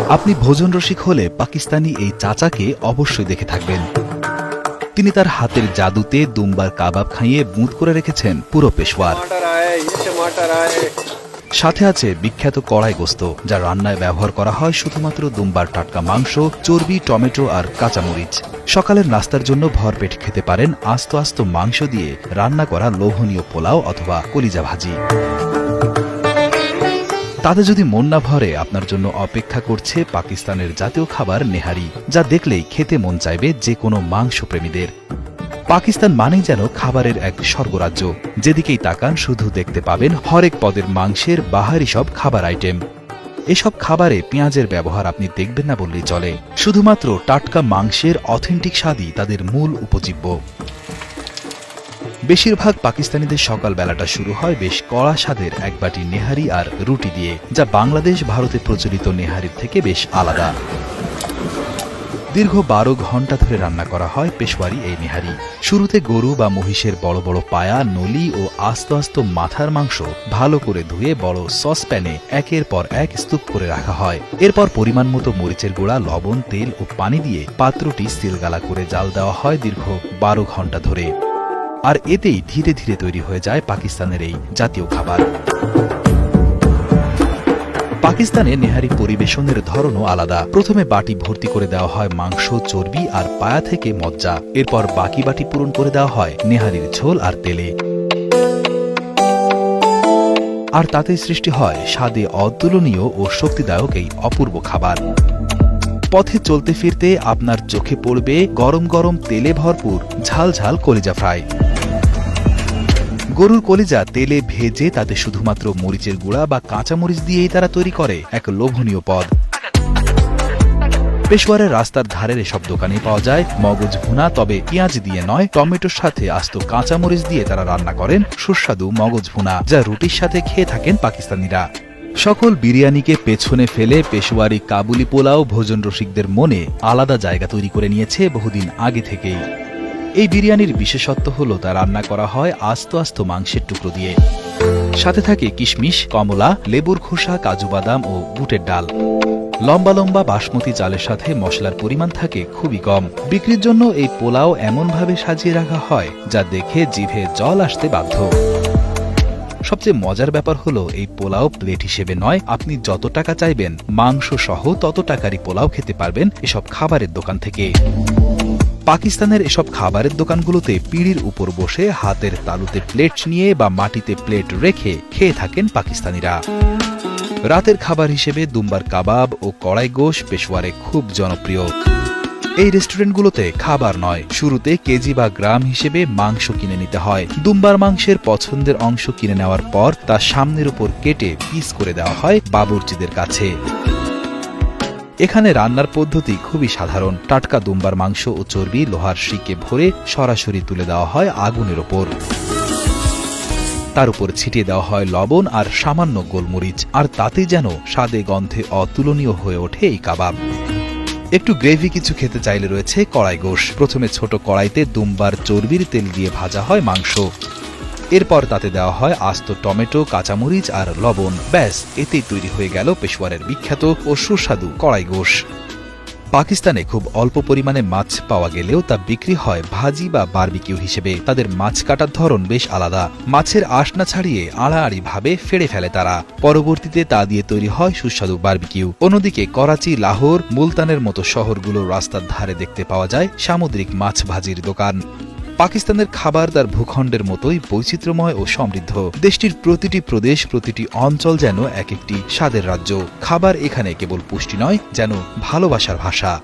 আপনি ভোজন রসিক হলে পাকিস্তানি এই চাচাকে অবশ্যই দেখে থাকবেন। তিনি তার হাতের জাদুতে দুম্বার কাবাব খাইয়ে বুঁদ করে রেখেছেন পুরো পেশওয়ার। সাথে আছে বিখ্যাত কড়াই গোস্ত, যা রান্নায় ব্যবহার করা হয় শুধুমাত্র দুম্বার টাটকা মাংস, চর্বি, টমেটো আর কাঁচামরিচ। সকালের নাস্তার জন্য ভরপেট খেতে পারেন আস্ত আস্ত মাংস দিয়ে রান্না করা লোভনীয় পোলাও অথবা কলিজা ভাজি। তাতে যদি মন না ভরে, আপনার জন্য অপেক্ষা করছে পাকিস্তানের জাতীয় খাবার নেহারি, যা দেখলেই খেতে মন চাইবে যে কোনো মাংসপ্রেমীদের। পাকিস্তান মানেই যেন খাবারের এক স্বর্গরাজ্য। যেদিকেই তাকান শুধু দেখতে পাবেন হরেক পদের মাংসের বাহারি সব খাবার আইটেম। এসব খাবারে পেঁয়াজের ব্যবহার আপনি দেখবেন না বললেই চলে। শুধুমাত্র টাটকা মাংসের অথেন্টিক স্বাদই তাদের মূল উপজীব্য। বেশিরভাগ পাকিস্তানিদের সকাল বেলাটা শুরু হয় বেশ কড়া স্বাদের এক বাটি নেহারি আর রুটি দিয়ে, যা বাংলাদেশ ভারতে প্রচলিত নেহারির থেকে বেশ আলাদা। দীর্ঘ 12 ঘন্টা ধরে রান্না করা হয় পেশওয়ারি এই নেহারি। শুরুতে গরু বা মহিষের বড় বড় পায়া, নলি ও আস্ত আস্ত মাথার মাংস ভালো করে ধুয়ে বড় সসপ্যানে একের পর এক স্তূপ করে রাখা হয়। এরপর পরিমাণ মতো মরিচের গুঁড়া, লবণ, তেল ও পানি দিয়ে পাত্রটি সিলগালা করে জাল দেওয়া হয় দীর্ঘ 12 ঘন্টা ধরে। আর এতেই ধীরে ধীরে তৈরি হয়ে যায় পাকিস্তানের এই জাতীয় খাবার। পাকিস্তানে নেহারি পরিবেশনের ধরনও আলাদা। প্রথমে বাটি ভর্তি করে দেওয়া হয় মাংস, চর্বি আর পায়া থেকে মজ্জা। এরপর বাকি বাটি পূরণ করে দেওয়া হয় নেহারির ঝোল আর তেলে। আর তাতেই সৃষ্টি হয় স্বাদে অতুলনীয় ও শক্তিদায়ক এই অপূর্ব খাবার। পথে চলতে ফিরতে আপনার চোখে পড়বে গরম গরম তেলে ভরপুর ঝাল ঝাল কলিজা ফ্রাই। গরুর কলিজা তেলে ভেজে তাতে শুধুমাত্র মরিচের গুঁড়া বা কাঁচামরিচ দিয়েই তারা তৈরি করে এক লোভনীয় পদ। পেশওয়ারের রাস্তার ধারের এসব দোকানে পাওয়া যায় মগজ ভুনা, তবে পেঁয়াজ দিয়ে নয়, টমেটোর সাথে আস্ত কাঁচামরিচ দিয়ে তারা রান্না করেন সুস্বাদু মগজ ভুনা, যা রুটির সাথে খেয়ে থাকেন পাকিস্তানিরা। সকল বিরিয়ানিকে পেছনে ফেলে পেশওয়ারি কাবুলি পোলাও ভোজন রসিকদের মনে আলাদা জায়গা তৈরি করে নিয়েছে বহুদিন আগে থেকেই। এই বিরিয়ানির বিশেষত্ব হলো তা রান্না করা হয় আস্ত আস্ত মাংসের টুকরো দিয়ে। সাথে থাকে কিশমিশ, কমলা, লেবুর খোসা, কাজু বাদাম ও বুটের ডাল। লম্বা লম্বা বাসমতি চালের সাথে মশলার পরিমাণ থাকে খুবই কম। বিক্রির জন্য এই পোলাও এমনভাবে সাজিয়ে রাখা হয় যা দেখে জিভে জল আসতে বাধ্য। সবচেয়ে মজার ব্যাপার হলো এই পোলাও প্লেট হিসেবে নয়, আপনি যত টাকা চাইবেন মাংস সহ তত টাকারই পোলাও খেতে পারবেন এসব খাবারের দোকান থেকে। পাকিস্তানের এসব খাবারের দোকানগুলোতে পিঁড়ির উপর বসে হাতের তালুতে প্লেট নিয়ে বা মাটিতে প্লেট রেখে খেয়ে থাকেন পাকিস্তানিরা। রাতের খাবার হিসেবে দুম্বার কাবাব ও কড়াই গোশ পেশওয়ারে খুব জনপ্রিয়। এই রেস্টুরেন্টগুলোতে খাবার নয়, শুরুতে কেজি বা গ্রাম হিসেবে মাংস কিনে নিতে হয়। দুম্বার মাংসের পছন্দের অংশ কিনে নেওয়ার পর তা সামনের উপর কেটে পিস করে দেওয়া হয় বাবুর্চিদের কাছে। এখানে রান্নার পদ্ধতি খুবই সাধারণ। টাটকা দুম্বার মাংস ও চর্বি লোহার শিকে ভরে সরাসরি তুলে দেওয়া হয় আগুনের ওপর। তার উপর ছিটিয়ে দেওয়া হয় লবণ আর সামান্য গোলমরিচ, আর তাতেই যেন স্বাদে গন্ধে অতুলনীয় হয়ে ওঠে এই কাবাব। একটু গ্রেভি কিছু খেতে চাইলে রয়েছে কড়াই গোশ। প্রথমে ছোট কড়াইতে দুম্বার চর্বির তেল দিয়ে ভাজা হয় মাংস। এরপর তাতে দেওয়া হয় আস্ত টমেটো, কাঁচামরিচ আর লবণ। ব্যাস, এতেই তৈরি হয়ে গেল পেশওয়ারের বিখ্যাত ও সুস্বাদু কড়াই গোশ। পাকিস্তানে খুব অল্প পরিমাণে মাছ পাওয়া গেলেও তা বিক্রি হয় ভাজি বা বারবিকিউ হিসেবে। তাদের মাছ কাটার ধরন বেশ আলাদা। মাছের আঁশ না ছাড়িয়ে আড়াআড়ি ভাবে ফেড়ে ফেলে তারা। পরবর্তীতে তা দিয়ে তৈরি হয় সুস্বাদু বারবিকিউ। অন্যদিকে করাচি, লাহোর, মুলতানের মতো শহরগুলোর রাস্তার ধারে দেখতে পাওয়া যায় সামুদ্রিক মাছ ভাজির দোকান। পাকিস্তানের খাবার তার ভূখণ্ডের মতোই বৈচিত্র্যময় ও সমৃদ্ধ। দেশটির প্রতিটি প্রদেশ, প্রতিটি অঞ্চল যেন এক একটি স্বাদের রাজ্য। খাবার এখানে কেবল পুষ্টি নয়, যেন ভালোবাসার ভাষা।